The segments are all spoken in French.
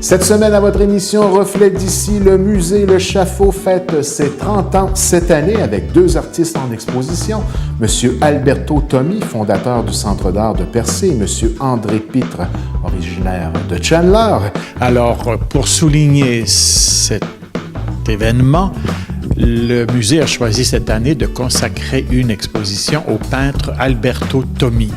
Cette semaine, à votre émission Reflet d'ici, le musée Le Chaffault fête ses 30 ans cette année avec deux artistes en exposition, M. Alberto Tommi, fondateur du Centre d'art de Percé, et M. André Pitre, originaire de Chandler. Alors, pour souligner cet événement, le musée a choisi cette année de consacrer une exposition au peintre Alberto Tommi.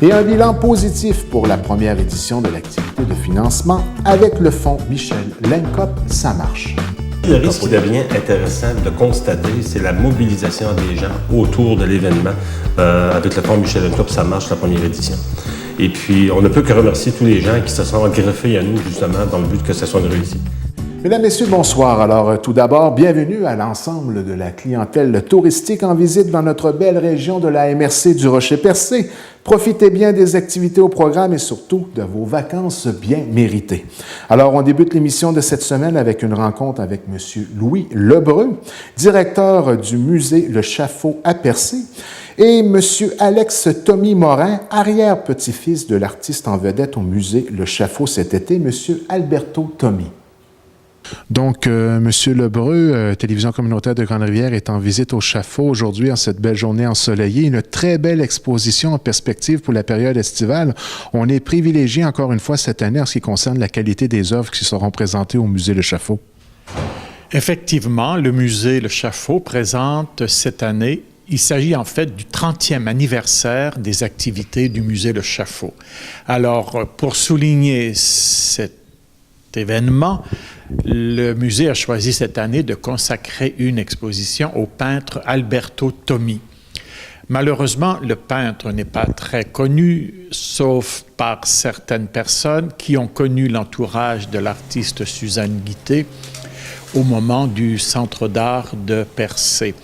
Et un bilan positif pour la première édition de l'activité de financement avec le fonds Michel Lenkop, ça marche. Ce qui devient intéressant de constater, c'est la mobilisation des gens autour de l'événement. Avec le fonds Michel Lenkop, ça marche la première édition. Et puis, on ne peut que remercier tous les gens qui se sont greffés à nous, justement, dans le but que ça soit une réussite. Mesdames, Messieurs, bonsoir. Alors, tout d'abord, bienvenue à l'ensemble de la clientèle touristique en visite dans notre belle région de la MRC du Rocher-Percé. Profitez bien des activités au programme et surtout de vos vacances bien méritées. Alors, on débute l'émission de cette semaine avec une rencontre avec M. Louis Lebreu, directeur du musée Le Chaffault à Percé, et M. Alex Tommi Morin, arrière-petit-fils de l'artiste en vedette au musée Le Chaffault cet été, M. Alberto Tommi. Donc, M. Lebreu, Télévision communautaire de Grande-Rivière, est en visite au Chaffault aujourd'hui en cette belle journée ensoleillée. Une très belle exposition en perspective pour la période estivale. On est privilégié encore une fois cette année en ce qui concerne la qualité des œuvres qui seront présentées au musée Le Chaffault. Effectivement, le musée Le Chaffault présente cette année, il s'agit en fait du 30e anniversaire des activités du musée Le Chaffault. Alors, pour souligner cet événement, le musée a choisi cette année de consacrer une exposition au peintre Alberto Tommi. Malheureusement, le peintre n'est pas très connu, sauf par certaines personnes qui ont connu l'entourage de l'artiste Suzanne Guittet au moment du Centre d'art de Percé.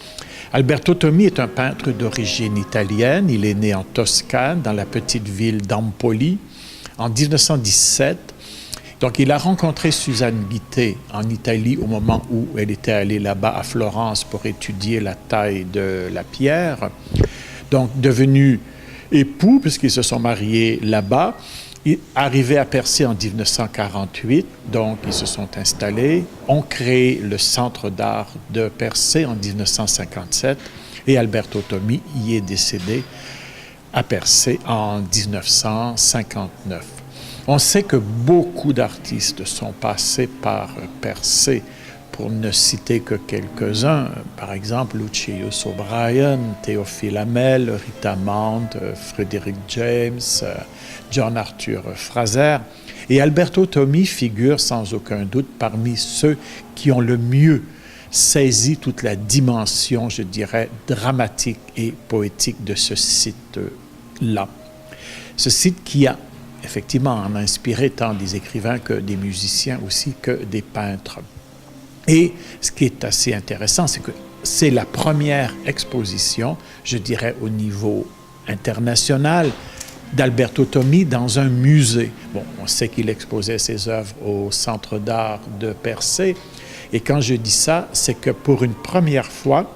Alberto Tommi est un peintre d'origine italienne. Il est né en Toscane, dans la petite ville d'Empoli, en 1917. Donc, il a rencontré Suzanne Guittet en Italie au moment où elle était allée là-bas à Florence pour étudier la taille de la pierre. Donc, devenus époux, puisqu'ils se sont mariés là-bas, arrivés à Percé en 1948, donc ils se sont installés, ont créé le Centre d'art de Percé en 1957 et Alberto Tommi y est décédé à Percé en 1959. On sait que beaucoup d'artistes sont passés par Percé, pour ne citer que quelques-uns. Par exemple, Lucius O'Brien, Théophile Hamel, Rita Mand, Frédéric James, John Arthur Fraser. Et Alberto Tommi figure sans aucun doute parmi ceux qui ont le mieux saisi toute la dimension, je dirais, dramatique et poétique de ce site-là. Ce site qui a effectivement en inspiré tant des écrivains que des musiciens aussi que des peintres. Et ce qui est assez intéressant, c'est que c'est la première exposition, je dirais au niveau international, d'Alberto Tommi dans un musée. Bon, on sait qu'il exposait ses œuvres au Centre d'art de Percé, et quand je dis ça, c'est que pour une première fois,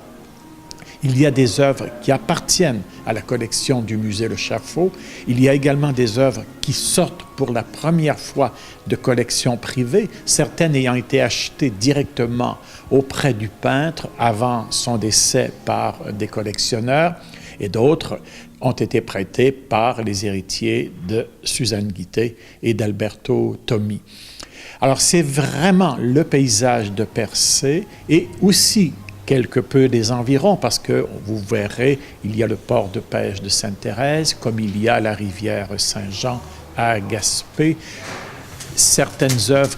il y a des œuvres qui appartiennent à la collection du musée Le Chaffault. Il y a également des œuvres qui sortent pour la première fois de collections privées, certaines ayant été achetées directement auprès du peintre avant son décès par des collectionneurs, et d'autres ont été prêtées par les héritiers de Suzanne Guittet et d'Alberto Tommi. Alors c'est vraiment le paysage de Percé et aussi quelque peu des environs, parce que vous verrez, il y a le port de pêche de Sainte-Thérèse, comme il y a la rivière Saint-Jean à Gaspé. Certaines œuvres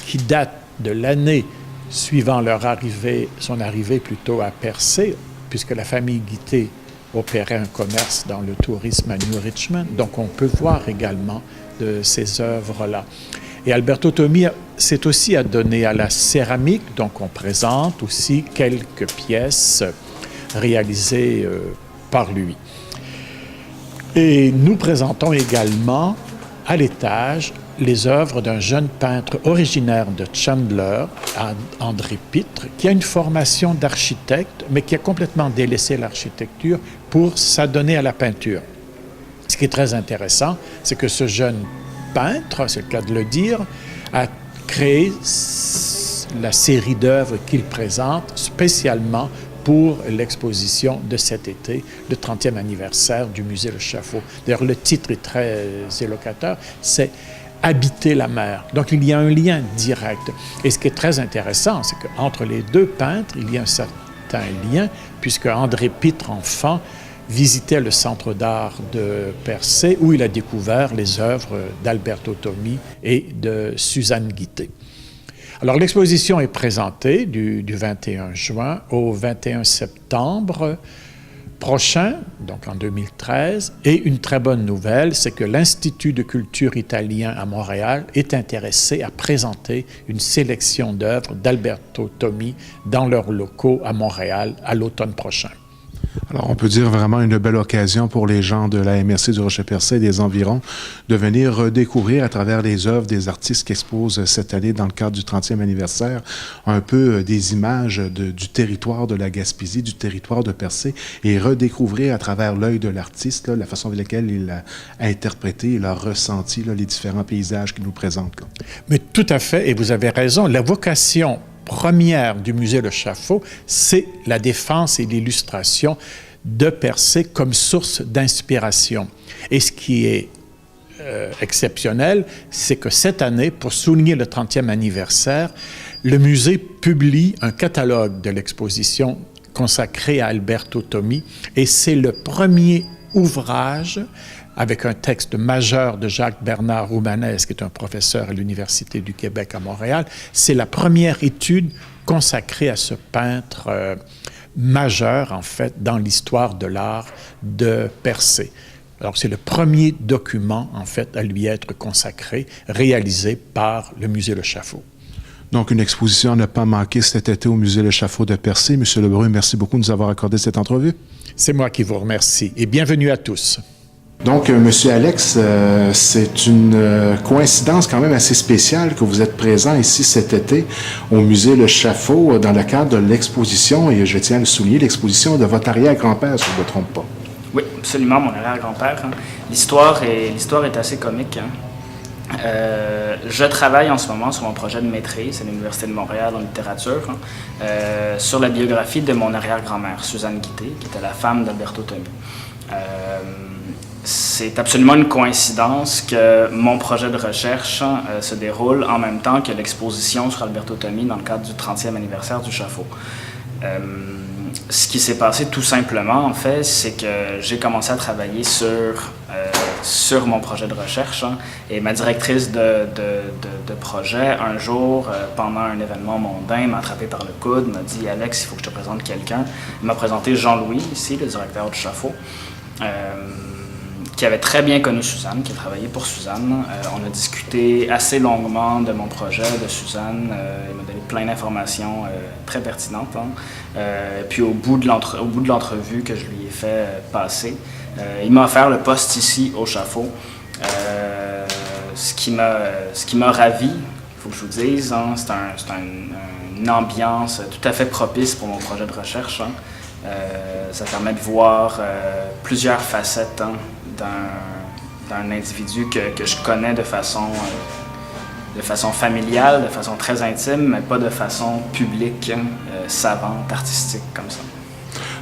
qui datent de l'année suivant son arrivée plutôt à Percé, puisque la famille Guittet opérait un commerce dans le tourisme à New Richmond. Donc on peut voir également de ces œuvres-là. Et Alberto Tommi s'est aussi adonné à la céramique, donc on présente aussi quelques pièces réalisées par lui. Et nous présentons également à l'étage les œuvres d'un jeune peintre originaire de Chandler, André Pitre, qui a une formation d'architecte, mais qui a complètement délaissé l'architecture pour s'adonner à la peinture. Ce qui est très intéressant, c'est que ce jeune peintre, c'est le cas de le dire, a créé la série d'œuvres qu'il présente spécialement pour l'exposition de cet été, le 30e anniversaire du musée Le Chaffault. D'ailleurs, le titre est très évocateur, c'est « Habiter la mer ». Donc, il y a un lien direct. Et ce qui est très intéressant, c'est qu'entre les deux peintres, il y a un certain lien, puisque André Pitre, enfant, visitait le centre d'art de Persée, où il a découvert les œuvres d'Alberto Tommi et de Suzanne Guittet. Alors, l'exposition est présentée du 21 juin au 21 septembre prochain, donc en 2013. Et une très bonne nouvelle, c'est que l'Institut de culture italien à Montréal est intéressé à présenter une sélection d'œuvres d'Alberto Tommi dans leurs locaux à Montréal à l'automne prochain. Alors, on peut dire vraiment une belle occasion pour les gens de la MRC du Rocher-Percé et des environs de venir redécouvrir à travers les œuvres des artistes qui exposent cette année dans le cadre du 30e anniversaire un peu des images du territoire de la Gaspésie, du territoire de Percé et redécouvrir à travers l'œil de l'artiste la façon avec laquelle il a interprété, il a ressenti les différents paysages qu'il nous présente. Mais tout à fait, et vous avez raison, la vocation première du musée Le Chaffault, c'est la défense et l'illustration de Persée comme source d'inspiration. Et ce qui est exceptionnel, c'est que cette année, pour souligner le 30e anniversaire, le musée publie un catalogue de l'exposition consacré à Alberto Tommi, et c'est le premier ouvrage avec un texte majeur de Jacques-Bernard Roumanès, qui est un professeur à l'Université du Québec à Montréal. C'est la première étude consacrée à ce peintre majeur, en fait, dans l'histoire de l'art de Persée. Alors, c'est le premier document, en fait, à lui être consacré, réalisé par le musée Le Chaffault. Donc, une exposition à ne pas manquer cet été au musée Le Chaffault de Persée. Monsieur Lebrun, merci beaucoup de nous avoir accordé cette entrevue. C'est moi qui vous remercie et bienvenue à tous. Donc, Monsieur Alex, c'est une coïncidence quand même assez spéciale que vous êtes présent ici cet été au musée Le Chaffault dans le cadre de l'exposition, et je tiens à le souligner, l'exposition de votre arrière-grand-père, si je ne me trompe pas. Oui, absolument, mon arrière-grand-père. L'histoire est assez comique. Je travaille en ce moment sur mon projet de maîtrise à l'Université de Montréal en littérature sur la biographie de mon arrière-grand-mère, Suzanne Guittet, qui était la femme d'Alberto Tommi. C'est absolument une coïncidence que mon projet de recherche se déroule en même temps que l'exposition sur Alberto Tommi dans le cadre du 30e anniversaire du Chaffault. Ce qui s'est passé tout simplement, en fait, c'est que j'ai commencé à travailler sur mon projet de recherche et ma directrice de projet, un jour, pendant un événement mondain, m'a attrapé par le coude, m'a dit « Alex, il faut que je te présente quelqu'un ». Il m'a présenté Jean-Louis, ici, le directeur du Chaffault, qui avait très bien connu Suzanne, qui a travaillé pour Suzanne. On a discuté assez longuement de mon projet, de Suzanne. Il m'a donné plein d'informations très pertinentes. Puis au bout de l'entrevue que je lui ai fait passer, il m'a offert le poste ici au Chaffault. Ce qui m'a ravi, il faut que je vous dise, c'est une ambiance tout à fait propice pour mon projet de recherche. Ça permet de voir plusieurs facettes d'un individu que je connais de façon familiale, de façon très intime, mais pas de façon publique, savante, artistique comme ça.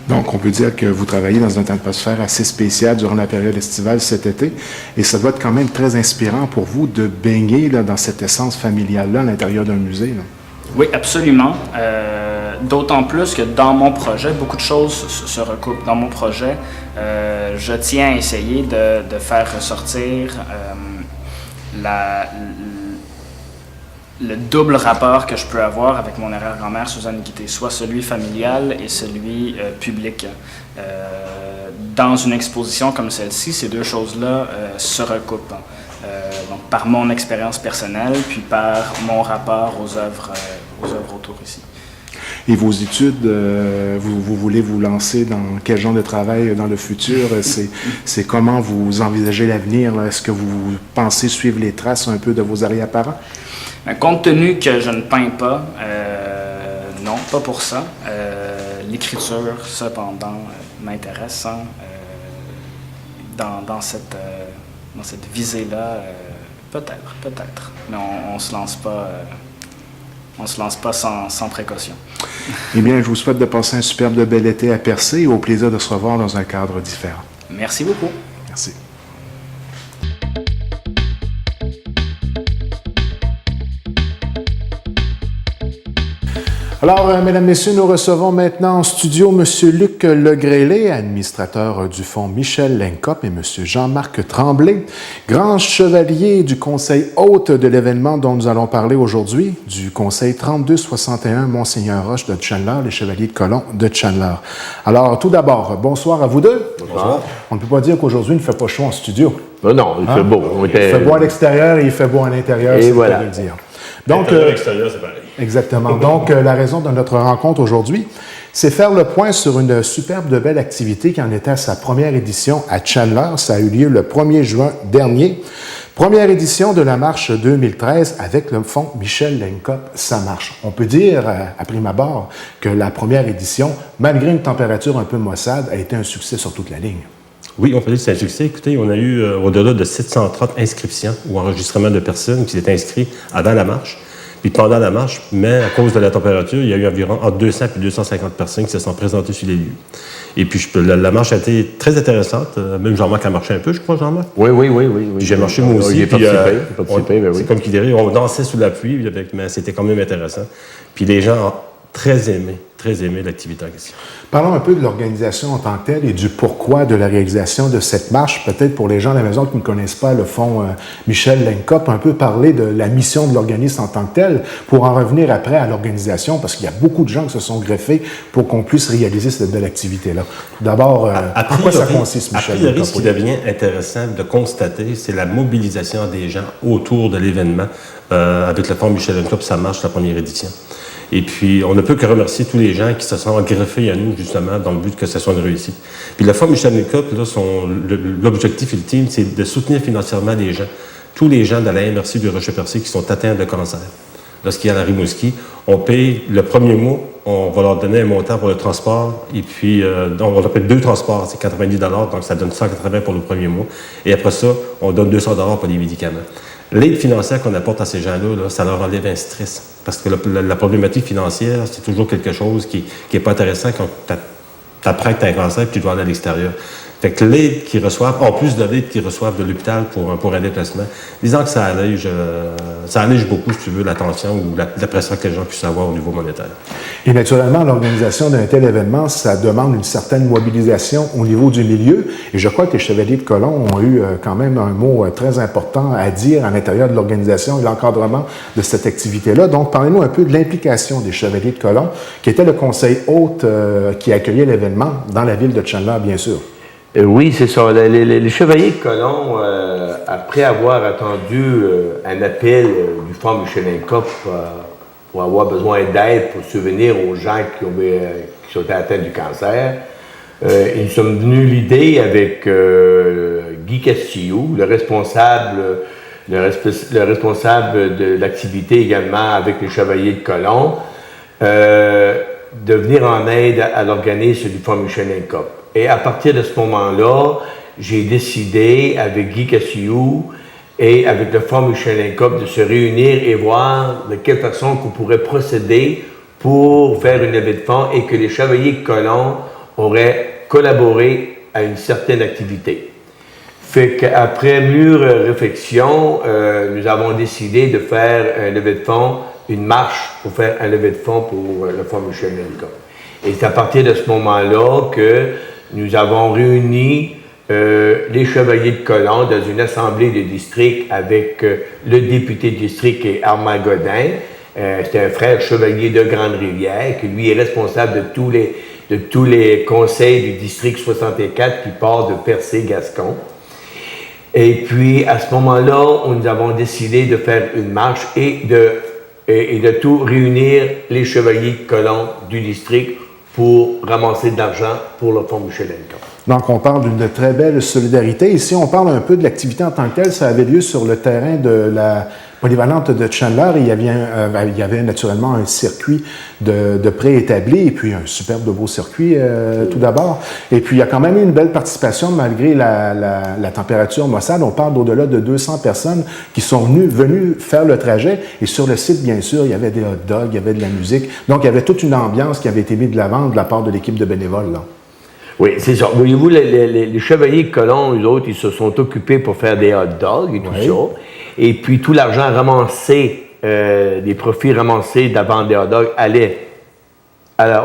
Donc, on peut dire que vous travaillez dans une atmosphère assez spéciale durant la période estivale cet été, et ça doit être quand même très inspirant pour vous de baigner dans cette essence familiale-là à l'intérieur d'un musée. Là. Oui, absolument. D'autant plus que dans mon projet, beaucoup de choses se recoupent. Dans mon projet, je tiens à essayer de faire ressortir le double rapport que je peux avoir avec mon arrière-grand-mère Suzanne Guittet, soit celui familial et celui public. Dans une exposition comme celle-ci, ces deux choses-là se recoupent. Donc par mon expérience personnelle, puis par mon rapport aux œuvres autour ici. Et vos études, vous voulez vous lancer dans quel genre de travail dans le futur? C'est comment vous envisagez l'avenir? Est-ce que vous pensez suivre les traces un peu de vos arrière-parents? Compte tenu que je ne peins pas, non, pas pour ça. L'écriture, cependant, m'intéresse. Dans cette visée-là, Peut-être. Mais on se lance pas... on se lance pas sans précaution. Eh bien, je vous souhaite de passer un superbe de bel été à Percé et au plaisir de se revoir dans un cadre différent. Merci beaucoup. Merci. Alors, mesdames, messieurs, nous recevons maintenant en studio M. Luc Legrélé, administrateur du fonds Michel Lincop, et M. Jean-Marc Tremblay, grand chevalier du conseil hôte de l'événement dont nous allons parler aujourd'hui, du conseil 3261 Monseigneur Roche de Chandler, les chevaliers de colon de Chandler. Alors, tout d'abord, bonsoir à vous deux. Bonsoir. On ne peut pas dire qu'aujourd'hui, il ne fait pas chaud en studio. Non, il fait beau. Il fait beau à l'extérieur et il fait beau à l'intérieur, c'est voilà. le cas de le dire. Donc, l'extérieur, c'est pareil. Exactement. Donc, la raison de notre rencontre aujourd'hui, c'est faire le point sur une superbe de belle activité qui en était à sa première édition à Chandler. Ça a eu lieu le 1er juin dernier. Première édition de la marche 2013 avec le fonds Michel Lincop, ça marche. On peut dire, à prime abord, que la première édition, malgré une température un peu maussade, a été un succès sur toute la ligne. Oui, on peut dire que c'est un succès. Écoutez, on a eu au-delà de 730 inscriptions ou enregistrements de personnes qui s'étaient inscrites avant la marche. Puis pendant la marche, mais à cause de la température, il y a eu environ entre 200 et 250 personnes qui se sont présentées sur les lieux. Et puis la marche a été très intéressante. Même Jean-Marc a marché un peu, je crois, Jean-Marc. Oui. Puis j'ai marché moi aussi. J'ai participé, ben oui. C'est comme qu'il dirait, on dansait sous la pluie, mais c'était quand même intéressant. Puis les gens ont très aimé l'activité en question. Parlons un peu de l'organisation en tant que telle et du pourquoi de la réalisation de cette marche. Peut-être pour les gens à la maison qui ne connaissent pas le fonds Michel Lincop, un peu parler de la mission de l'organisme en tant que tel, pour en revenir après à l'organisation, parce qu'il y a beaucoup de gens qui se sont greffés pour qu'on puisse réaliser cette belle activité-là. D'abord, en quoi ça consiste, Michel Lincop? Ce qui devient intéressant de constater, c'est la mobilisation des gens autour de l'événement. Avec le fonds Michel Lincop, ça marche la première édition. Et puis, on ne peut que remercier tous les gens qui se sont greffés à nous, justement, dans le but que ce soit une réussite. Puis, le fonds Michel Lincop, l'objectif ultime, c'est de soutenir financièrement les gens, tous les gens de la MRC du Rocher-Percé qui sont atteints de cancer. Lorsqu'il y a la Rimouski, on paye le premier mois, on va leur donner un montant pour le transport, et puis on va leur payer 2 transports, c'est 90 $, donc ça donne 180 pour le premier mois. Et après ça, on donne 200 $ pour les médicaments. L'aide financière qu'on apporte à ces gens-là, ça leur enlève un stress. Parce que la problématique financière, c'est toujours quelque chose qui n'est pas intéressant quand tu apprends que tu as un cancer et que tu dois aller à l'extérieur. Fait que l'aide qu'ils reçoivent, en plus de l'aide qu'ils reçoivent de l'hôpital pour un déplacement, disons que ça allège beaucoup, si tu veux, la tension ou la pression que les gens puissent avoir au niveau monétaire. Et naturellement, l'organisation d'un tel événement, ça demande une certaine mobilisation au niveau du milieu. Et je crois que les Chevaliers de Colomb ont eu quand même un mot très important à dire à l'intérieur de l'organisation et l'encadrement de cette activité-là. Donc, parlez-nous un peu de l'implication des Chevaliers de Colomb, qui était le conseil hôte qui accueillait l'événement dans la ville de Chandler, bien sûr. Oui, c'est ça. Les Chevaliers de Colomb, après avoir attendu un appel du fonds Michel Lincop pour avoir besoin d'aide pour subvenir aux gens qui sont atteints du cancer, ils nous sommes venus l'idée avec Guy Castillo, le responsable de l'activité également avec les Chevaliers de Colomb, de venir en aide à l'organisme du fonds Michel Lincop. Et à partir de ce moment-là, j'ai décidé avec Guy Castillo et avec le fonds Michel Lincop de se réunir et voir de quelle façon qu'on pourrait procéder pour faire une levée de fonds et que les Chevaliers de Colomb auraient collaboré à une certaine activité. Fait qu'après mûre réflexion, nous avons décidé de faire un levée de fonds, une marche pour faire un levée de fonds pour le fonds Michel Lincop. Et c'est à partir de ce moment-là que nous avons réuni les Chevaliers de Colomb dans une assemblée de district avec le député de district qui est Armand Godin. C'est un frère chevalier de Grande-Rivière qui lui est responsable de tous les conseils du district 64 qui part de Percé-Gascon. Et puis à ce moment-là, nous avons décidé de faire une marche et de tout réunir les Chevaliers de Colomb du district pour ramasser de l'argent pour le fonds Michel Lincop. Donc, on parle d'une très belle solidarité. Ici, on parle un peu de l'activité en tant que telle. Ça avait lieu sur le terrain de la Polyvalente de Chandler, il y avait naturellement un circuit de préétabli et puis un superbe de beau circuit tout d'abord. Et puis il y a quand même eu une belle participation malgré la température maussade. On parle d'au-delà de 200 personnes qui sont venues faire le trajet. Et sur le site, bien sûr, il y avait des hot dogs, il y avait de la musique. Donc il y avait toute une ambiance qui avait été mise de l'avant de la part de l'équipe de bénévoles, là. Oui, c'est ça. Voyez-vous, les chevaliers de colons, eux autres, ils se sont occupés pour faire des hot dogs et tout ça. Et puis, tout l'argent ramassé, des profits ramassés de la vente des hot dogs allait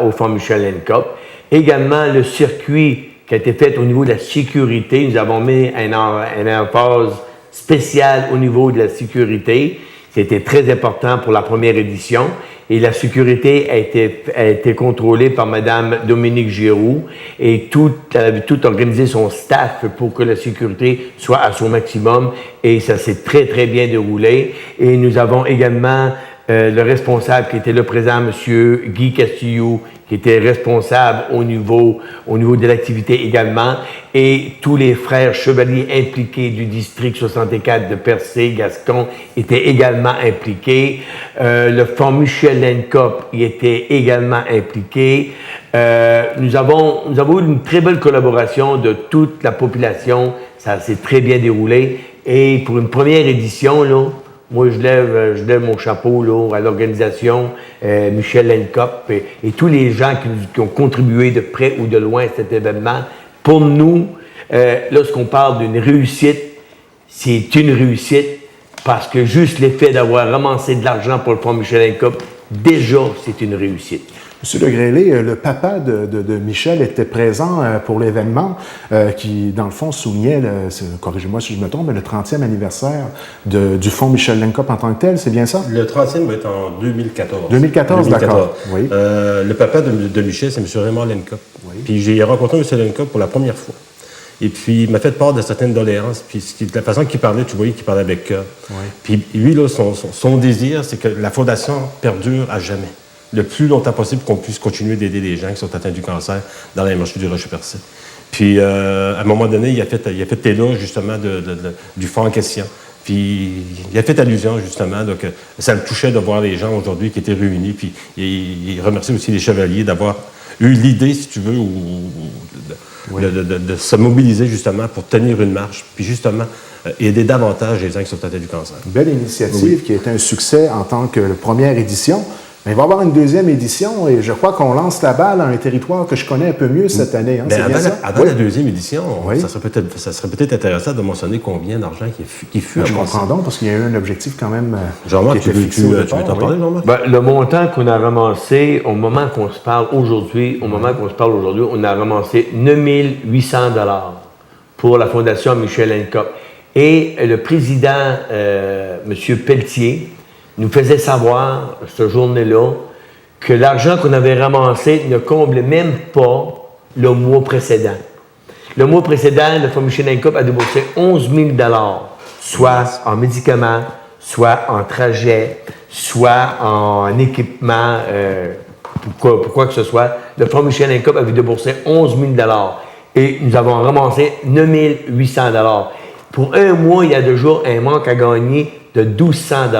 au Fonds Michel Cup. Également, le circuit qui a été fait au niveau de la sécurité, nous avons mis un emphase spécial au niveau de la sécurité. C'était très important pour la première édition. Et la sécurité a été contrôlée par Mme Dominique Giroux et elle avait tout organisé son staff pour que la sécurité soit à son maximum et ça s'est très, très bien déroulé. Et nous avons également le responsable qui était le président, M. Guy Castillo, qui était responsable au niveau de l'activité également, et tous les frères chevaliers impliqués du district 64 de Percé, Gascon, étaient également impliqués. Le Fonds Michel Cup y était également impliqué. Nous avons eu une très belle collaboration de toute la population. Ça s'est très bien déroulé. Et pour une première édition, là, moi, je lève mon chapeau là, à l'organisation Michel Cup et tous les gens qui ont contribué de près ou de loin à cet événement. Pour nous, lorsqu'on parle d'une réussite, c'est une réussite parce que juste l'effet d'avoir ramassé de l'argent pour le Fonds Michel Cup, déjà, c'est une réussite. Monsieur Legrelé, le papa de Michel était présent pour l'événement qui, dans le fond, soulignait, corrigez-moi si je me trompe, mais le 30e anniversaire du Fonds Michel Cup en tant que tel, c'est bien ça? Le 30e va être en 2014. 2014, d'accord. Oui. Le papa de Michel, c'est M. Raymond Lencup. Oui. Puis j'ai rencontré M. Lencup pour la première fois. Et puis, il m'a fait part de certaines doléances. Puis, de la façon qu'il parlait, tu voyais qu'il parlait avec cœur. Oui. Puis, lui, là, son désir, c'est que la Fondation perdure à jamais. Le plus longtemps possible qu'on puisse continuer d'aider les gens qui sont atteints du cancer dans la MHQ du Rocher-Percé. Puis, à un moment donné, il a fait l'éloge, justement, du fonds en question. Puis, il a fait allusion, justement, donc, ça le touchait de voir les gens aujourd'hui qui étaient réunis. Puis, il remercie aussi les chevaliers d'avoir eu l'idée, si tu veux, de se mobiliser, justement, pour tenir une marche. Puis, justement, aider davantage les gens qui sont atteints du cancer. Une belle initiative qui a été un succès en tant que première édition. Mais il va y avoir une deuxième édition et je crois qu'on lance la balle à un territoire que je connais un peu mieux cette année. Hein, avant la deuxième édition, ça serait peut-être intéressant de mentionner combien d'argent qui fut je comprends donc, parce qu'il y a eu un objectif quand même Jean-Marc, tu veux t'en parler, Jean-Marc? Le montant qu'on a ramassé au moment qu'on se parle aujourd'hui, on a ramassé 9 800 $ pour la Fondation Michel Cup. Et le président, M. Pelletier, nous faisait savoir, cette journée-là, que l'argent qu'on avait ramassé ne comblait même pas le mois précédent. Le mois précédent, le Fonds Michel Cup a déboursé 11 000 $, soit en médicaments, soit en trajet, soit en équipement, pour quoi que ce soit. Le Fonds Michel Cup avait déboursé 11 000 $. Et nous avons ramassé 9 800 $. Pour un mois, il y a déjà un manque à gagner de 1 200 $.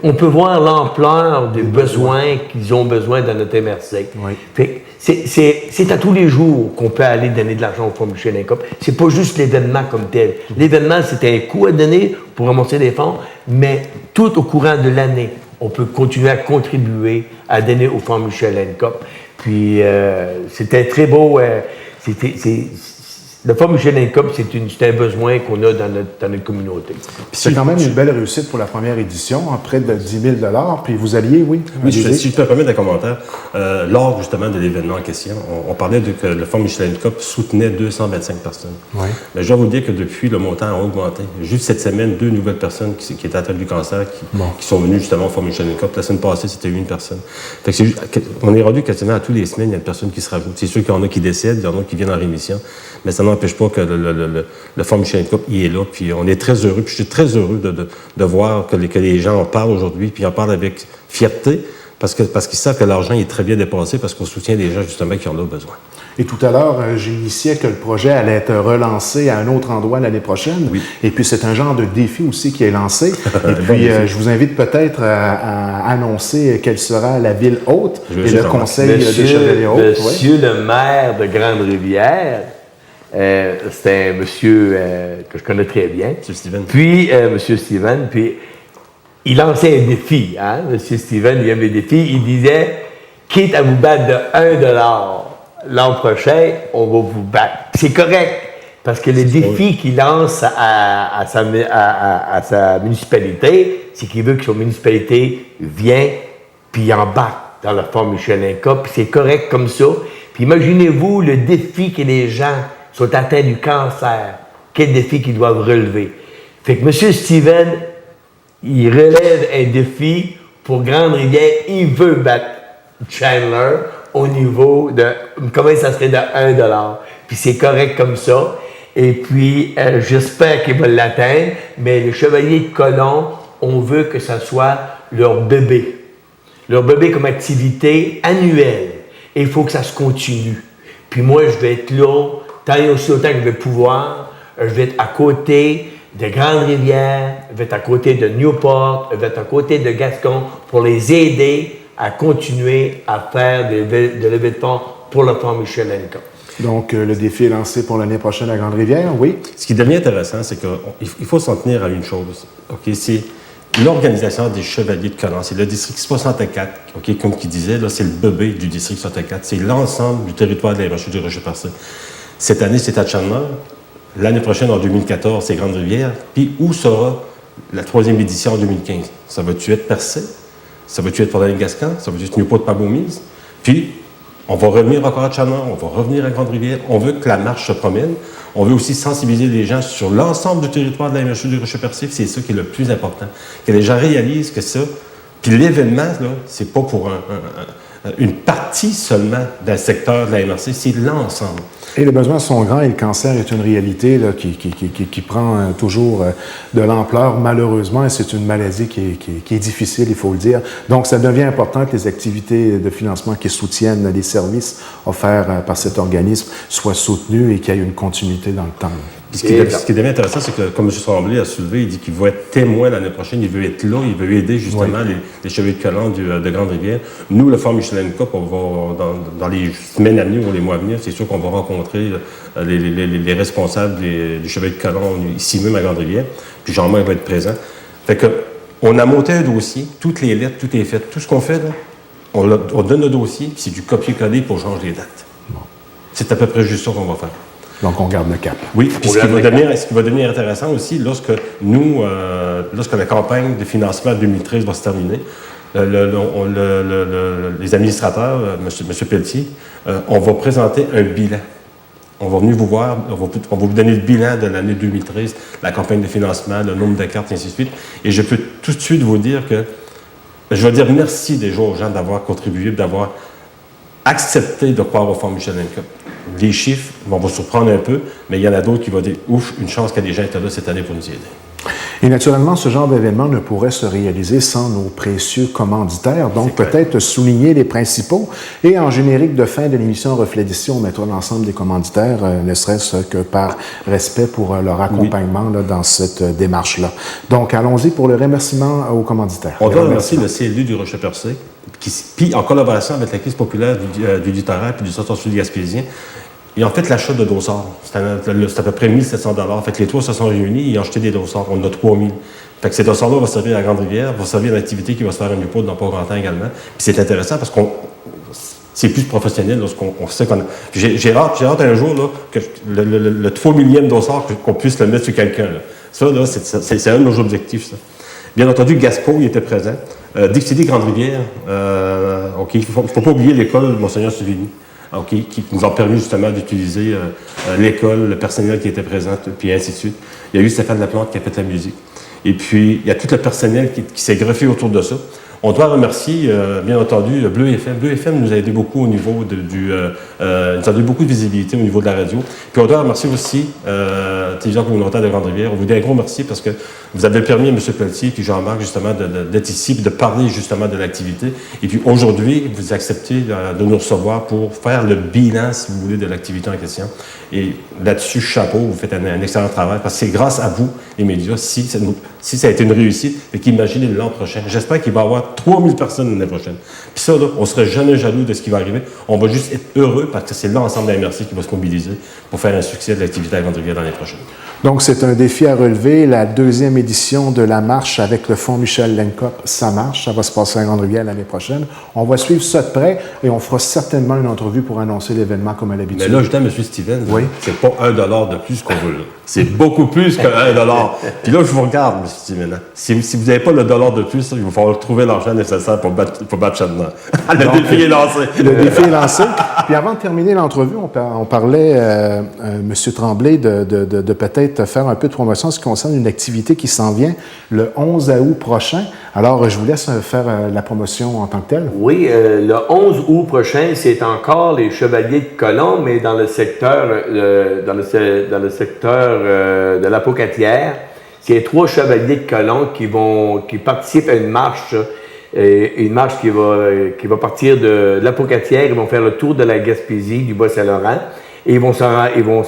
On peut voir l'ampleur des besoins qu'ils ont besoin dans notre MRC. Oui. C'est à tous les jours qu'on peut aller donner de l'argent au Fonds Michel Cup. C'est pas juste l'événement comme tel. L'événement, c'est un coût à donner pour ramasser des fonds, mais tout au courant de l'année, on peut continuer à contribuer à donner au Fonds Michel Cup. Puis, c'était très beau. Le Fonds Michel Cup, c'est un besoin qu'on a dans notre communauté. C'est quand même une belle réussite pour la première édition, près de 10 000 $. Puis vous alliez, oui? Si je peux me permettre un commentaire, lors justement de l'événement en question, on parlait que le Fonds Michel Cup soutenait 225 personnes. Oui. Mais je dois vous dire que depuis, le montant a augmenté. Juste cette semaine, 2 nouvelles personnes qui étaient atteintes du cancer qui sont venues justement au Fonds Michel Cup. La semaine passée, c'était 1 personne. Fait que on est rendu quasiment à tous les semaines, il y a une personne qui se rajoute. C'est sûr qu'il y en a qui décèdent, il y en a qui viennent en rémission, mais ça n'empêche pas que le Fonds Michel Cup, il est là. Puis on est très heureux. Puis je suis très heureux de voir que les gens en parlent aujourd'hui, puis en parlent avec fierté, parce qu'ils savent que l'argent est très bien dépensé parce qu'on soutient des gens, justement, qui en ont besoin. Et tout à l'heure, j'initiais que le projet allait être relancé à un autre endroit l'année prochaine. Oui. Et puis, c'est un genre de défi aussi qui est lancé. Et puis, je vous invite peut-être à annoncer quelle sera la ville hôte et le conseil des chevaliers hôtes. Monsieur le maire de Grande-Rivière, c'est un monsieur que je connais très bien. M. Steven. Puis, monsieur Steven, puis il lançait un défi. Hein? Monsieur Steven, il aime les défis. Il disait, quitte à vous battre de 1$ l'an prochain, on va vous battre. C'est correct, parce que le défi qu'il lance à sa municipalité, c'est qu'il veut que son municipalité vienne puis embarque dans la Fonds Michelin Cup. Puis c'est correct comme ça. Puis imaginez-vous le défi que les gens sont atteints du cancer. Quel défi qu'ils doivent relever. Fait que M. Steven, il relève un défi pour Grande-Rivière. Il veut battre Chandler au niveau de, comment ça serait de 1$. Puis c'est correct comme ça. Et puis, j'espère qu'il va l'atteindre. Mais les Chevaliers de Colomb, on veut que ça soit leur bébé. Leur bébé comme activité annuelle. Et il faut que ça se continue. Puis moi, je vais être là, tant et aussi autant que je vais pouvoir. Je vais être à côté de Grande-Rivière, je vais être à côté de Newport, je vais être à côté de Gascon pour les aider à continuer à faire de levée de fonds pour le Fonds Michelin Cup. Donc, le défi est lancé pour l'année prochaine à Grande-Rivière, oui. Ce qui devient intéressant, c'est qu'il faut s'en tenir à une chose. OK? C'est l'organisation des Chevaliers de Colomb. C'est le district 64, OK? Comme qui disait, là, c'est le bébé du district 64. C'est l'ensemble du territoire de la Rochers du Rocher-Percé. Cette année, c'est à Chandler. L'année prochaine, en 2014, c'est Grande-Rivière. Puis où sera la 3e édition en 2015? Ça va-tu être Percé? Ça va-tu être Fort-Gascon? Ça va-tu être Newport-Pabaumise? Puis, on va revenir encore à Chandler, on va revenir à Grande-Rivière. On veut que la marche se promène. On veut aussi sensibiliser les gens sur l'ensemble du territoire de la MHU du Rocher-Percé. C'est ça qui est le plus important. Que les gens réalisent que ça... Puis l'événement, là, c'est pas pour une partie seulement d'un secteur de la MRC, c'est l'ensemble. Et les besoins sont grands et le cancer est une réalité là, qui prend toujours de l'ampleur, malheureusement, et c'est une maladie qui est difficile, il faut le dire. Donc, ça devient important que les activités de financement qui soutiennent les services offerts par cet organisme soient soutenues et qu'il y ait une continuité dans le temps. Puis ce qui devient intéressant, c'est que, comme M. Tremblay a soulevé, il dit qu'il va être témoin l'année prochaine, il veut être là, il veut aider justement les Chevaliers de Colomb de Grande-Rivière. Nous, le Fonds Michelin Cup, on va, dans les semaines à venir ou les mois à venir, c'est sûr qu'on va rencontrer les responsables du Chevalier de Colomb ici même à Grande-Rivière, puis Jean-Marc va être présent. Fait que, on a monté un dossier, toutes les lettres, tout est fait. Tout ce qu'on fait, là, on donne le dossier, puis c'est du copier-coller pour changer les dates. Bon. C'est à peu près juste ça qu'on va faire. Donc, on garde le cap. Oui, puis ce qui va devenir intéressant aussi, lorsque la campagne de financement 2013 va se terminer, les administrateurs, M. Pelletier, on va présenter un bilan. On va venir vous voir, on va vous donner le bilan de l'année 2013, la campagne de financement, le nombre de cartes, et ainsi de suite. Et je peux tout de suite vous dire que, je vais dire merci déjà aux gens d'avoir contribué, d'avoir accepté de croire au Fonds Michelin Cup. Les chiffres vont vous surprendre un peu, mais il y en a d'autres qui vont dire « Ouf, une chance que les gens étaient là cette année pour nous aider ». Et naturellement, ce genre d'événement ne pourrait se réaliser sans nos précieux commanditaires. Donc, peut-être souligner les principaux. Et en générique de fin de l'émission Reflet d'ici, on mettra l'ensemble des commanditaires, ne serait-ce que par respect pour leur accompagnement là, dans cette démarche-là. Donc, allons-y pour le remerciement aux commanditaires. On doit remercier le CLU du Rocher-Percé, puis en collaboration avec la Caisse populaire du littoral et du Centre sud gaspésien, ils ont fait l'achat de dossards. C'est à peu près 1 700 $. Fait que les trois se sont réunis, ils ont acheté des dossards. On en a 3 000. Fait que ces dossards-là vont servir à Grande-Rivière, vont servir à une activité qui va se faire à Newport dans Port-Grantin également. Puis c'est intéressant parce qu'on c'est plus professionnel lorsqu'on sait qu'on a... J'ai hâte un jour là, que le 3 millième dossard, qu'on puisse le mettre sur quelqu'un. Là. Ça, là, c'est un de nos objectifs. Ça. Bien entendu, Gaspo, il était présent. Dixie Grande-Rivière, OK, il ne faut pas oublier l'école Monseigneur Souvigny. Okay, qui nous ont permis justement d'utiliser l'école, le personnel qui était présent, puis ainsi de suite. Il y a eu Stéphane Laplante qui a fait la musique. Et puis, il y a tout le personnel qui s'est greffé autour de ça. On doit remercier, bien entendu, Bleu FM. Bleu FM nous a aidé beaucoup au niveau nous a donné beaucoup de visibilité au niveau de la radio. Puis on doit remercier aussi Télévision communautaire de Grande-Rivière. On vous dit un gros merci parce que vous avez permis à M. Pelletier et Jean-Marc, justement, d'être ici et de parler, justement, de l'activité. Et puis aujourd'hui, vous acceptez de nous recevoir pour faire le bilan, si vous voulez, de l'activité en question. Et là-dessus, chapeau, vous faites un excellent travail parce que c'est grâce à vous, les médias, si ça a été une réussite, et qu'imaginez l'an prochain. J'espère qu'il va y avoir 3000 personnes l'année prochaine. Puis ça, là, on ne serait jamais jaloux de ce qui va arriver. On va juste être heureux parce que c'est l'ensemble de la MRC qui va se mobiliser pour faire un succès de l'activité à Grande-Rivière l'année prochaine. Donc, c'est un défi à relever. La 2e édition de la marche avec le Fonds Michel Lenkop, ça marche. Ça va se passer à Grande-Rivière l'année prochaine. On va suivre ça de près et on fera certainement une entrevue pour annoncer l'événement comme à l'habitude. Mais là, je dis à M. Stevens, oui. C'est pas $1 de plus qu'on veut. Là. C'est beaucoup plus que $1. Puis là, je vous regarde, M. Stevens. Si vous n'avez pas le dollar de plus, il va falloir trouver l'argent nécessaire pour battre Chadna. Le défi est lancé. Le défi est lancé. Puis avant de terminer l'entrevue, on parlait, M. Tremblay, de peut-être faire un peu de promotion en ce qui concerne une activité qui s'en vient le 11 août prochain. Alors, je vous laisse faire la promotion en tant que telle. Oui, le 11 août prochain, c'est encore les Chevaliers de Colomb, mais dans le secteur, de l'Apocatière. C'est 3 Chevaliers de Colomb qui participent à une marche qui va partir de l'Apocatière. Ils vont faire le tour de la Gaspésie, du Bas-Saint-Laurent, et ils vont se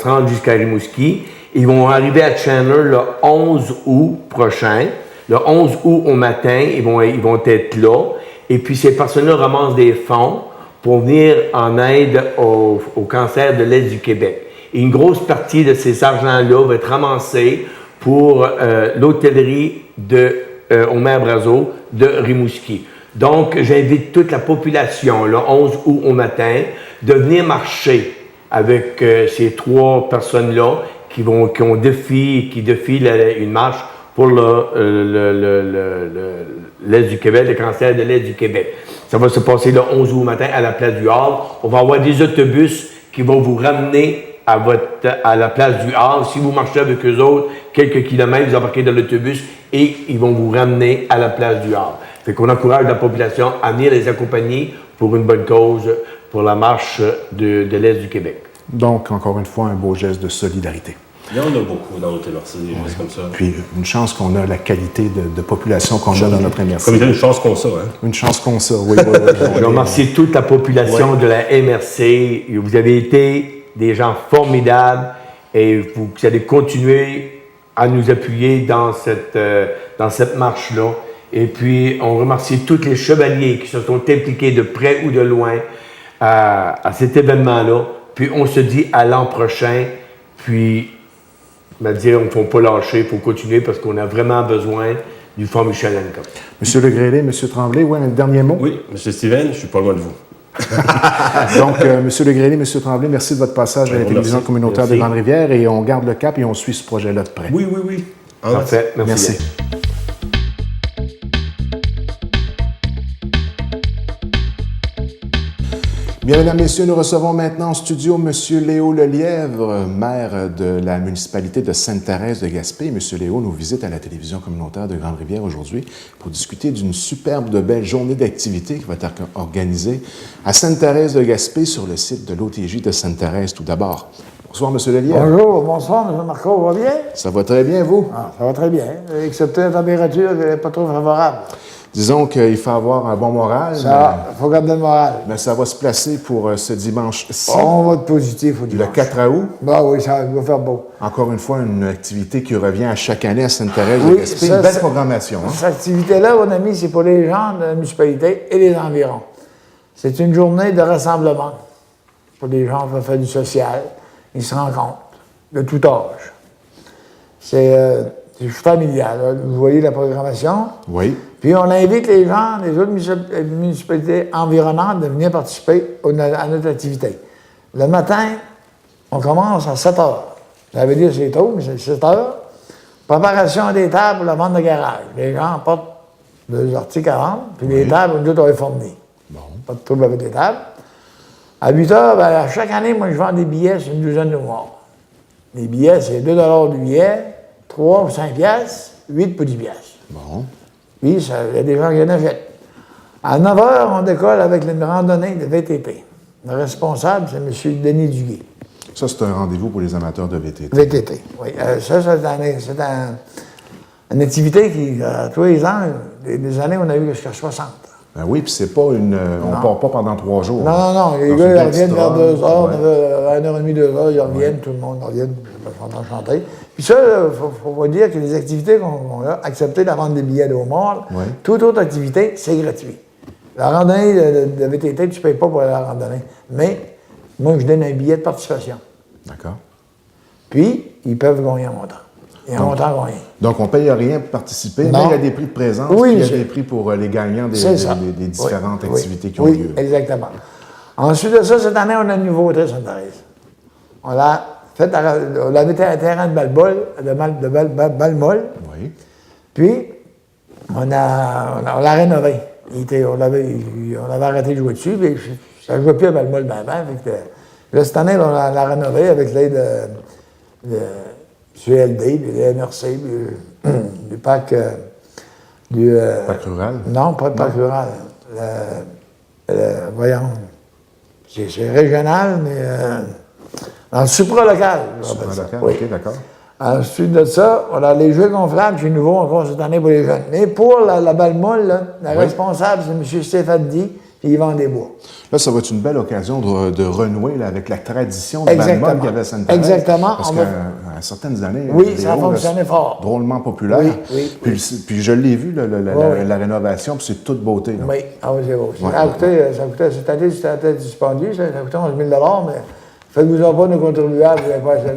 rendre jusqu'à Rimouski. Ils vont arriver à Chandler le 11 août prochain. Le 11 août au matin, ils vont être là. Et puis, ces personnes-là ramassent des fonds pour venir en aide au cancer de l'Est du Québec. Et une grosse partie de ces argents-là va être ramassée pour l'hôtellerie au Maire-Brazeau de Rimouski. Donc, j'invite toute la population, le 11 août au matin, de venir marcher avec ces 3 personnes-là qui défient une marche pour l'Est du Québec, le cancer de l'Est du Québec. Ça va se passer le 11 août matin à la place du Havre. On va avoir des autobus qui vont vous ramener à la place du Havre. Si vous marchez avec eux autres, quelques kilomètres, vous embarquez dans l'autobus et ils vont vous ramener à la place du Havre. Fait qu'on encourage la population à venir les accompagner pour une bonne cause, pour la marche de l'Est du Québec. Donc, encore une fois, un beau geste de solidarité. Il y en a beaucoup dans notre MRC, des gestes comme ça. Puis, une chance qu'on a la qualité de population qu'on a dans notre MRC. Comme il y a une chance qu'on ça, hein? Une chance qu'on ça, oui. Je remercie toute la population de la MRC. Vous avez été des gens formidables et vous allez continuer à nous appuyer dans cette marche-là. Et puis, on remercie tous les chevaliers qui se sont impliqués de près ou de loin à cet événement-là. Puis, on se dit à l'an prochain. Puis, dire, on ne faut pas lâcher, il faut continuer parce qu'on a vraiment besoin du Fonds Michel Lenkop. Monsieur Legrélé, M. Tremblay, oui, un dernier mot? Oui, M. Steven, je ne suis pas loin de vous. Donc, M. Legrélé, M. Tremblay, merci de votre passage à la télévision communautaire de Grande-Rivière et on garde le cap et on suit ce projet-là de près. Oui. Parfait, merci. Bien, mesdames, messieurs, nous recevons maintenant en studio M. Léo Lelièvre, maire de la municipalité de Sainte-Thérèse de Gaspé. M. Léo nous visite à la télévision communautaire de Grande-Rivière aujourd'hui pour discuter d'une superbe de belle journée d'activité qui va être organisée à Sainte-Thérèse de Gaspé sur le site de l'OTJ de Sainte-Thérèse tout d'abord. Bonsoir, M. Lelièvre. Bonjour, bonsoir, M. Marco, ça va bien? Ça va très bien, vous? Ah, ça va très bien, excepté la température qui n'est pas trop favorable. Disons qu'il faut avoir un bon moral. Il faut garder le moral. Mais ça va se placer pour ce dimanche-ci. On va être positif au dimanche. Le 4 août. Ben oui, ça va faire beau. Encore une fois, une activité qui revient à chaque année à Sainte-Thérèse de Gaspé. Une belle programmation. Hein? Cette activité-là, mon ami, c'est pour les gens de la municipalité et les environs. C'est une journée de rassemblement. Pour les gens qui veulent faire du social. Ils se rencontrent de tout âge. C'est familial. Là. Vous voyez la programmation. Oui. Puis on invite les gens des autres municipalités environnantes de venir participer à notre activité. Le matin, on commence à 7 h. Ça veut dire que c'est tôt, mais c'est 7 h. Préparation des tables pour la vente de garage. Les gens apportent des articles à vendre, puis les tables, nous autres, on les fournit. Bon. Pas de trouble avec les tables. À 8 h, ben, à chaque année, moi, je vends des billets sur une douzaine de mois. Les billets, c'est 2 $ du billet, 3 pour 5 piastres, 8 pour 10 piastres. Bon. Oui, il y a des gens qui en achètent. À 9 h, on décolle avec une randonnée de VTT. Le responsable, c'est M. Denis Duguay. Ça, c'est un rendez-vous pour les amateurs de VTT. VTT, oui. Ça, c'est une activité qui, tous les ans, des années, on a eu jusqu'à 60. Ben oui, puis c'est pas une. On part pas pendant 3 jours. Non. Les Dans gars, une ils petite reviennent vers run, 2 heures, ouais. 1h30, 2 heures, ils reviennent, tout le monde revient, ils sont en chanter. Puis ça, il faut dire que les activités qu'on a, accepté la vente des billets de mort, Ouais. toute autre activité, c'est gratuit. La randonnée de VTT, tu ne payes pas pour la randonnée. Mais moi, je donne un billet de participation. D'accord. Puis, ils peuvent gagner un montant. Et un montant gagné. Donc, on ne paye rien pour participer, Non. mais il y a des prix de présence, Oui, puis il y a c'est- des prix pour les gagnants C'est ça. des différentes Oui, activités oui, qui ont oui, lieu. exactement. Ensuite de ça, cette année, on a une nouveauté à Sainte-Thérèse. On a mis un terrain de balle-molle, Oui. puis on l'a rénové. On avait arrêté de jouer dessus, puis ça ne jouait plus à balle-molle ben. Là, cette année, on l'a rénové avec l'aide de CLD, puis de MRC, puis du parc du... Parc rural? Non, pas le parc rural. Voyons. C'est régional, mais dans le supralocal. Supralocal, Oui. OK, d'accord. Ensuite de ça, on a les jeux gonflables, c'est nouveau encore cette année pour les jeunes. Mais pour la balle molle, là, la responsable, c'est M. Stéphane Di, puis Yvan Desbois. Là, ça va être une belle occasion de renouer là, avec la tradition de Exactement. balle-molle qu'il y avait à Sainte-Thérèse. Exactement. Parce On qu'à va- à certaines années, Oui, les ça a héros, là, fonctionné c'est fort. drôlement populaire. Oui, Puis je l'ai vu, Oui. la rénovation, puis c'est toute beauté. Là. Oui, ah oui, c'est beau. Ouais. Ça coûtait, cette année, c'était suspendu, ça coûtait 11 000 mais faites-vous en pas nos contribuables,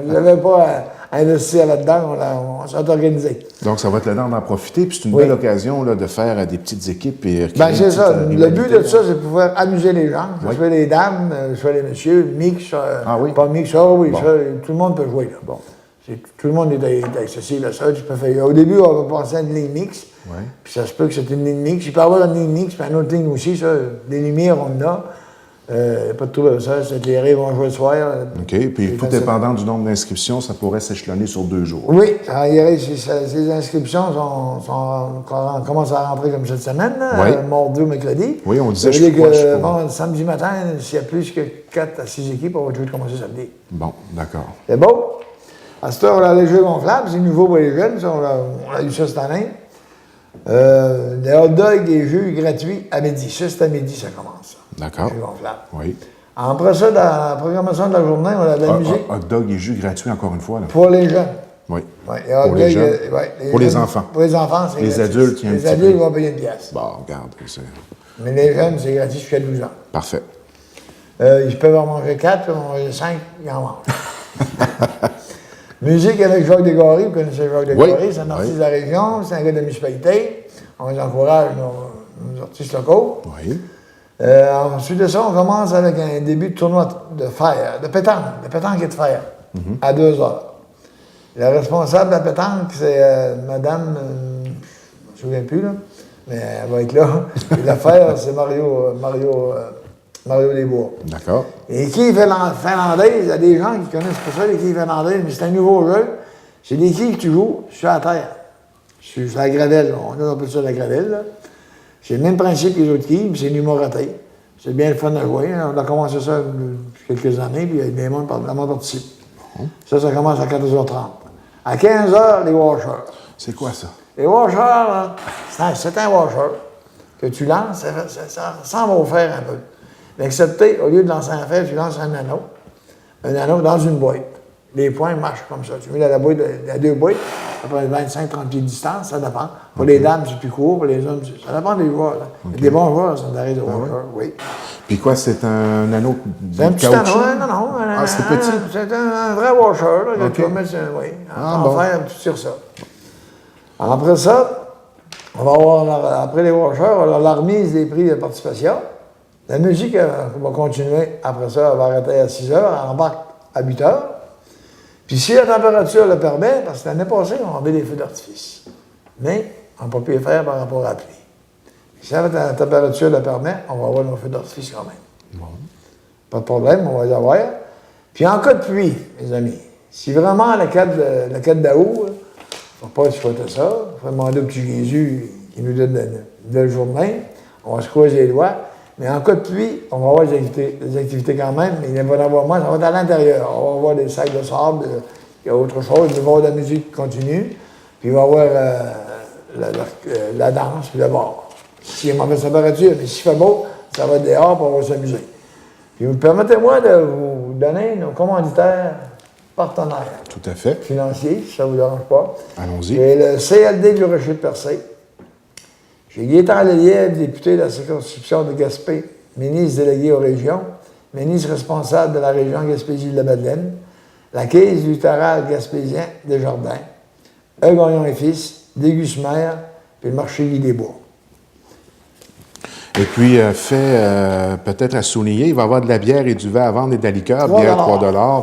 vous n'avez pas à investir là-dedans, on s'est organisé. Donc, ça va être le temps d'en profiter, puis c'est une Oui. belle occasion là, de faire des petites équipes. Et Ben, créer c'est une ça. petite, Le but rivalité, de ça, c'est de pouvoir amuser les gens, que ce soit les dames, soit les messieurs, mix, Ah oui? pas mix, oui, Bon. ça, tout le monde peut jouer. Là. Bon. Tout le monde est accessible à ça. Tu peux faire. Au début, on va penser à une ligne mix, Ouais. puis ça se peut que c'est une ligne mix. Il peut y avoir une ligne mix, puis une autre ligne aussi, ça, des lumières, on en a. Pas de trouble ça, c'est éclairé, ils vont jouer le soir. OK. Puis, C'est tout facile. dépendant du nombre d'inscriptions, ça pourrait s'échelonner sur 2 jours. Oui, ces inscriptions commencent à rentrer comme cette semaine, là, Oui. mardi ou mercredi. Oui, on disait, Ça veut je dire crois, je que, crois. bon, samedi matin, s'il y a plus que 4 à 6 équipes, on va jouer commencer samedi. Bon, d'accord. C'est beau. À cette heure, on a les jeux gonflables, c'est nouveau pour les jeunes, ça, on a eu ça cette année. Les hot dogs et jeux gratuits à midi. Ça, c'est à midi, ça commence. D'accord. Les jeux gonflables. Oui. Après ça, dans la programmation de la journée, on a de la musique Hot dog et jus gratuits, encore une fois. Là. pour les jeunes. Oui. Ouais, et hot Pour les dog, jeunes. pour les jeunes, enfants. Pour les enfants, c'est Les gratuit. adultes, il y a un Les petit adultes prix. vont payer une pièce. Bon, regarde, c'est Mais les jeunes, c'est gratuit jusqu'à 12 ans. parfait. Ils peuvent en manger 4, ils peuvent en manger 5, ils en mangent. Musique avec Jacques Desgaris, vous connaissez Jacques Desgaris, c'est un artiste oui. de la région, c'est un gars de la municipalité. On les encourage, nos artistes locaux. Oui. Ensuite de ça, on commence avec un début de tournoi de fer, de pétanque et de fer, à 2 heures. Le responsable de la pétanque, c'est Madame, je ne me souviens plus, là, mais elle va être là. Et le fer, c'est Mario Desbois. D'accord. Et les quilles finlandaises, il y a des gens qui connaissent pas ça, les quilles finlandaises, mais c'est un nouveau jeu. C'est des quilles que tu joues sur la terre, sur la gravelle. On appelle ça la gravelle, là. C'est le même principe que les autres quilles, mais c'est numéroté. C'est bien le fun à jouer. On a commencé ça depuis quelques années, puis il y a des gens qui participent. Ça commence à 14h30. À 15h, les washers. C'est quoi ça? Les washers, là, c'est un washer que tu lances, ça ressemble au fer un peu. Excepté, au lieu de lancer un fer, tu lances un anneau dans une boîte. Les points marchent comme ça. Tu mets la boîte, il y a 2 boîtes, à peu près 25-30 pieds de distance, ça dépend. Pour les dames, c'est plus court, pour les hommes, ça dépend des joueurs. Là. Il y a des bons joueurs, ça m'arrive de washer, oui. Puis quoi, c'est un anneau de C'est un petit caoutchouc? anneau, non. Ah, c'est petit? C'est un vrai washer, là, que OK. tu vas mettre, oui. Ah, En bon. fer, tu tires ça. Après ça, on va avoir, après les washers, on a la remise des prix de participation. La musique va continuer après ça, elle va arrêter à 6 heures, elle embarque à 8 heures. Puis si la température le permet, parce que l'année passée, on avait des feux d'artifice. Mais on n'a pas pu les faire par rapport à la pluie. Si la température le permet, on va avoir nos feux d'artifice quand même. Bon. Pas de problème, on va les avoir. Puis en cas de pluie, mes amis, si vraiment le 4 d'août, il ne faut pas exploiter ça, il faut demander au petit Jésus qui nous donne une belle journée. On va se croiser les doigts. Mais en cas de pluie, on va avoir des activités quand même, mais il va y en avoir moins. Ça va être à l'intérieur. On va avoir des sacs de sable, il y a autre chose. Il va y avoir de la musique qui continue. Puis il va y avoir la danse, puis le bar. S'il y a mauvaise température, mais s'il fait beau, ça va être dehors, puis on va s'amuser. Puis permettez-moi de vous donner nos commanditaires partenaires. Tout à fait. Financiers, si ça ne vous dérange pas. Allons-y. Et le CLD du Rocher-Percé. J'ai Gaétan Lelièvre, député de la circonscription de Gaspé, ministre délégué aux régions, ministre responsable de la région Gaspésie-de-la-Madeleine, la Caisse du littoral gaspésien Desjardins, Gagnon et Fils, Dégusmer, puis le marché Guy des Bois. Et puis, peut-être à souligner, il va y avoir de la bière et du vin à vendre et de la liqueur. Bière, 3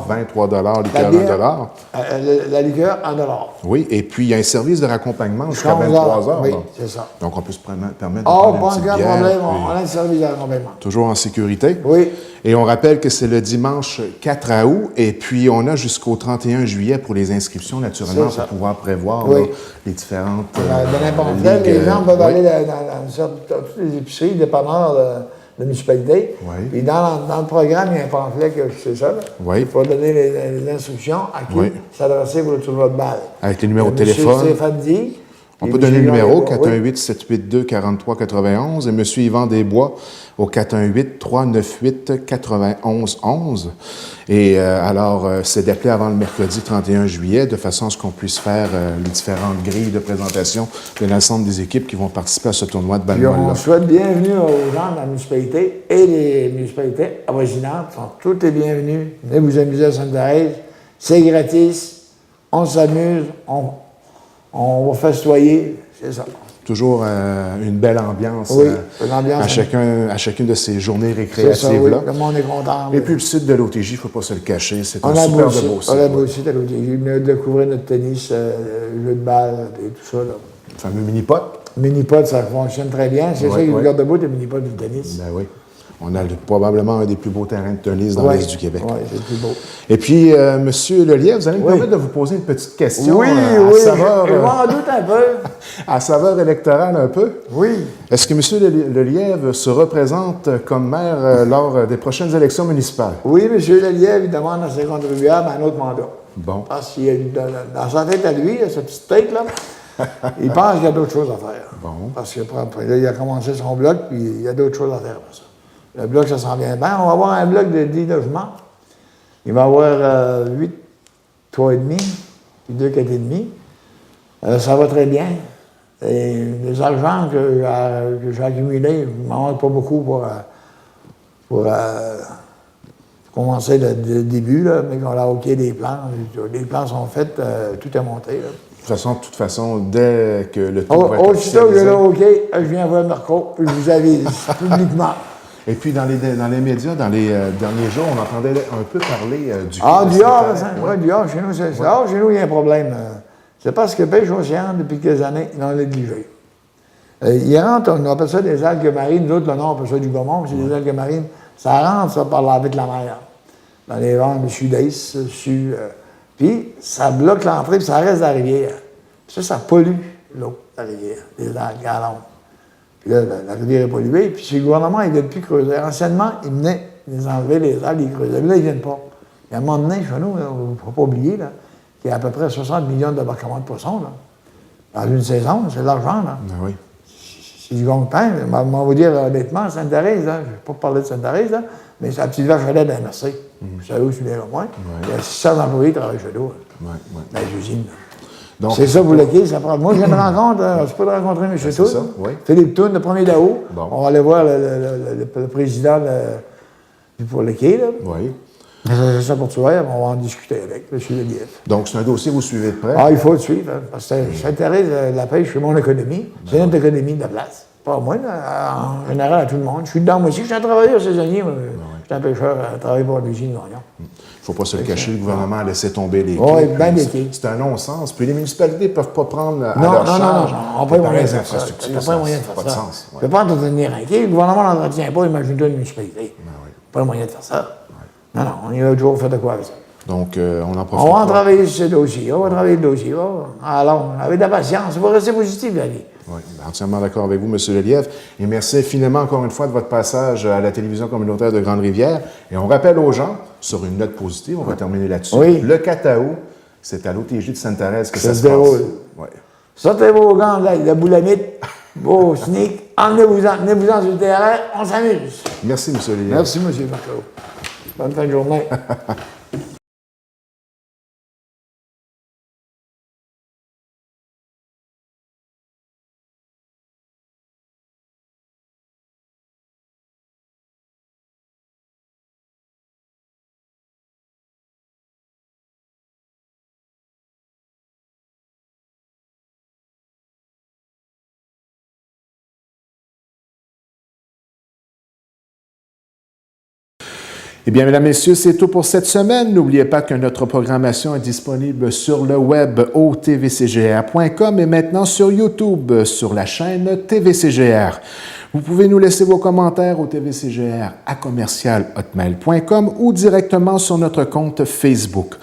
vin, 3 liqueur, 1 La liqueur, 1 Oui, et puis il y a un service de raccompagnement jusqu'à 23 heures. Oui, donc. c'est ça. Donc, on peut se permettre de Oh, prendre pas une petite aucun bière. problème, puis on a un service de raccompagnement. toujours en sécurité. Oui. Et on rappelle que c'est le dimanche 4 août, et puis on a jusqu'au 31 juillet pour les inscriptions, naturellement, C'est ça. pour pouvoir prévoir Oui. là, les différentes De n'importe quel, ligues, les gens peuvent oui. aller dans toutes les épiceries, dépanneurs de municipalité. Oui. Puis dans le programme, il y a un pamphlet que c'est ça. Là. Oui. Il faut donner les instructions à qui Oui. s'adresser pour le tournoi de balle. Avec les numéros de Monsieur téléphone. Stéphane Di. On et peut donner le monsieur numéro, Jean Lébois. 418-782-4391, et M. Yvan Desbois au 418-398-9111. Et alors, c'est d'appeler avant le mercredi 31 juillet, de façon à ce qu'on puisse faire les différentes grilles de présentation de l'ensemble des équipes qui vont participer à ce tournoi de Puis balle-molle. on souhaite bienvenue aux gens de la municipalité et les municipalités avoisinantes. Sont toutes les bienvenues. Venez vous amuser à Sainte-Thérèse. C'est gratis. On s'amuse. On va festoyer. C'est ça. Toujours une belle ambiance, Oui, une ambiance. à chacune de ces journées C'est ça, oui. récréatives-là. Le monde est content. Et puis le site de l'OTJ, il ne faut pas se le cacher, c'est on un a super beau site. beau site. On a beau ouais. site à l'autre. J'ai venu découvrir notre tennis, le jeu de balle et tout ça. Là. Le fameux mini-pot. Mini-pod, ça fonctionne très bien. C'est Ouais, ça qui ouais. regarde debout, le mini-pod du tennis. Ben oui. On a probablement un des plus beaux terrains de tennis dans Ouais. l'Est du Québec. Oui, c'est le plus beau. Et puis, Monsieur Lelièvre, vous allez me Oui. permettre de vous poser une petite question Oui, à oui, saveur, je m'en doute un peu. à saveur électorale un peu. Oui. Est-ce que Monsieur Lelièvre se représente comme maire lors des prochaines élections municipales? Oui, M. Lelièvre, il demande à ses contribuables un autre mandat. Bon. Parce qu'il y a dans sa tête à lui, sa petite tête, là, il pense qu'il y a d'autres choses à faire. Bon. Parce que là, il a commencé son bloc, puis il y a d'autres choses à faire après ça. Le bloc, ça s'en vient bien. On va avoir un bloc de 10 logements. Il va y avoir 8, 3,5, puis 2, 4,5. Ça va très bien. Et les argents que j'ai accumulés, il ne m'en manque pas beaucoup pour commencer le début, là, mais on a OK des plans. Les plans sont faits, tout est monté. Là. De toute façon, dès que le tour va être Aussitôt que j'ai officialisé. le OK, je viens voir Marco, puis je vous avise publiquement. Et puis, dans les médias, dans les derniers jours, on entendait un peu parler du... Ah, de du Havre, cette ça, année. ouais, du Havre, chez nous, c'est ça. Chez nous, il y a un problème. C'est parce que Pêche Océan, depuis quelques années, ils l'ont négligé. Il rentre, on appelle ça des algues marines, d'autres, le nom, on appelle ça du gaumont, c'est des algues marines. Ça rentre, ça, par avec la mer. Dans les vents du sud-est, puis ça bloque l'entrée, puis ça reste dans la rivière. Puis ça pollue l'eau, la rivière, les algues à l'ombre. Puis là, la rivière est polluée, puis si le gouvernement, il ne vient plus creuser. Anciennement, il venait les enlever, les algues, ils creusaient. Mais là, ils ne viennent pas. Et à un moment donné, chez nous, il ne faut pas oublier, là, qu'il y a à peu près 60 millions d'embarquements de poissons, là. Dans une saison, c'est de l'argent, là. Ah oui. C'est du gagne-pain. On va vous dire honnêtement, Sainte-Thérèse, là, je ne vais pas parler de Sainte-Thérèse, là, mais c'est la petite vache à lait de la MRC. Vous savez où je viens au moins? Il y a 600 employés qui travaillent chez nous, Ouais, ouais. dans les usines. là. Donc, C'est ça, vous le ça prend. Moi, je viens de rencontre, je peux rencontrer M. Toul. ça, oui. Philippe Toul, le 1er d'août. Bon. On va aller voir le président pour le quai, là. Oui. C'est ça pour tout on va en discuter avec M. Lelièvre. Donc, c'est un dossier que vous suivez de près. Ah, il faut le suivre, hein, parce que ça intéresse la pêche, c'est mon économie. C'est notre économie de la place. Pas moi, là, en général, à tout le monde. Je suis dedans, moi aussi. Je suis un travailleur saisonnier. Moi. Je suis un pêcheur à travailler pour l'usine Gagnon. Il ne faut pas se le cacher, le gouvernement a laissé tomber les Oui, quais, ben puis des quais. c'est un non-sens. Puis les municipalités ne peuvent pas prendre à Non, leur non, charge non, on n'a pas les moyens de faire ça. infrastructures. On n'a pas les moyens de Ça faire n'a ça. pas de sens. Tu ouais. ne peux pas entretenir un quai. Le gouvernement ne l'entretient pas, imagine-toi une municipalité. Pas les moyens de faire ça. Non, non, on y va toujours faire de quoi avec ça. Donc, on en profite. On va en travailler sur ce dossier. On va travailler le dossier. Alors, avec de la patience. Il faut rester positif, la vie. Oui, entièrement d'accord avec vous, M. Lelièvre. Et merci infiniment encore une fois de votre passage à la télévision communautaire de Grande-Rivière. Et on rappelle aux gens, sur une note positive, on va terminer là-dessus, le 4 août, c'est à l'OTJ de Sainte-Thérèse que ça se passe. Ouais. Sortez vos gants, là, la boulamite, vos sneaks, emmenez-vous-en sur le terrain, on s'amuse. Merci, M. Lelièvre. Merci, M. Marco. Bonne fin de journée. Eh bien, mesdames, messieurs, c'est tout pour cette semaine. N'oubliez pas que notre programmation est disponible sur le web au tvcgr.com et maintenant sur YouTube, sur la chaîne TVCGR. Vous pouvez nous laisser vos commentaires au tvcgr@commercialhotmail.com ou directement sur notre compte Facebook.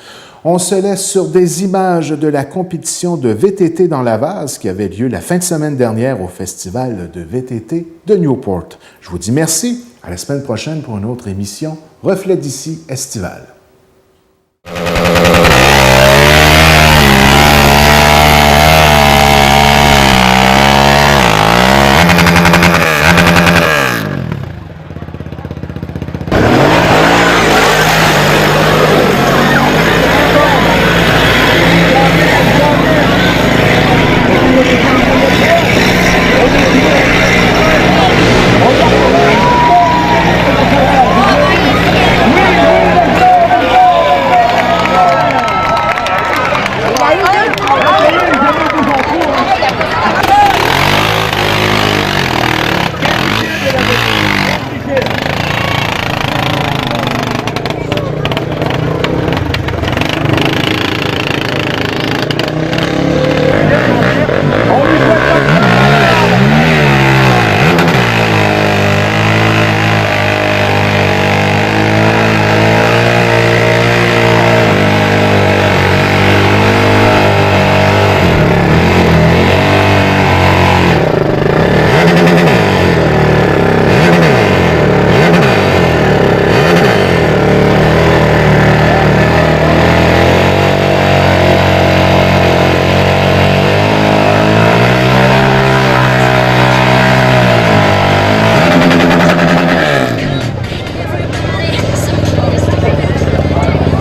On se laisse sur des images de la compétition de VTT dans la vase qui avait lieu la fin de semaine dernière au Festival de VTT de Newport. Je vous dis merci. À la semaine prochaine pour une autre émission Reflet d'ici estivale.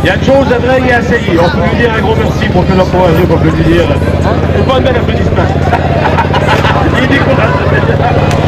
Il y a une chose à vrai et à essayer. On peut lui dire un gros merci pour tout l'encourager, on peut lui dire. C'est pas un bel applaudissement. Il est découragé.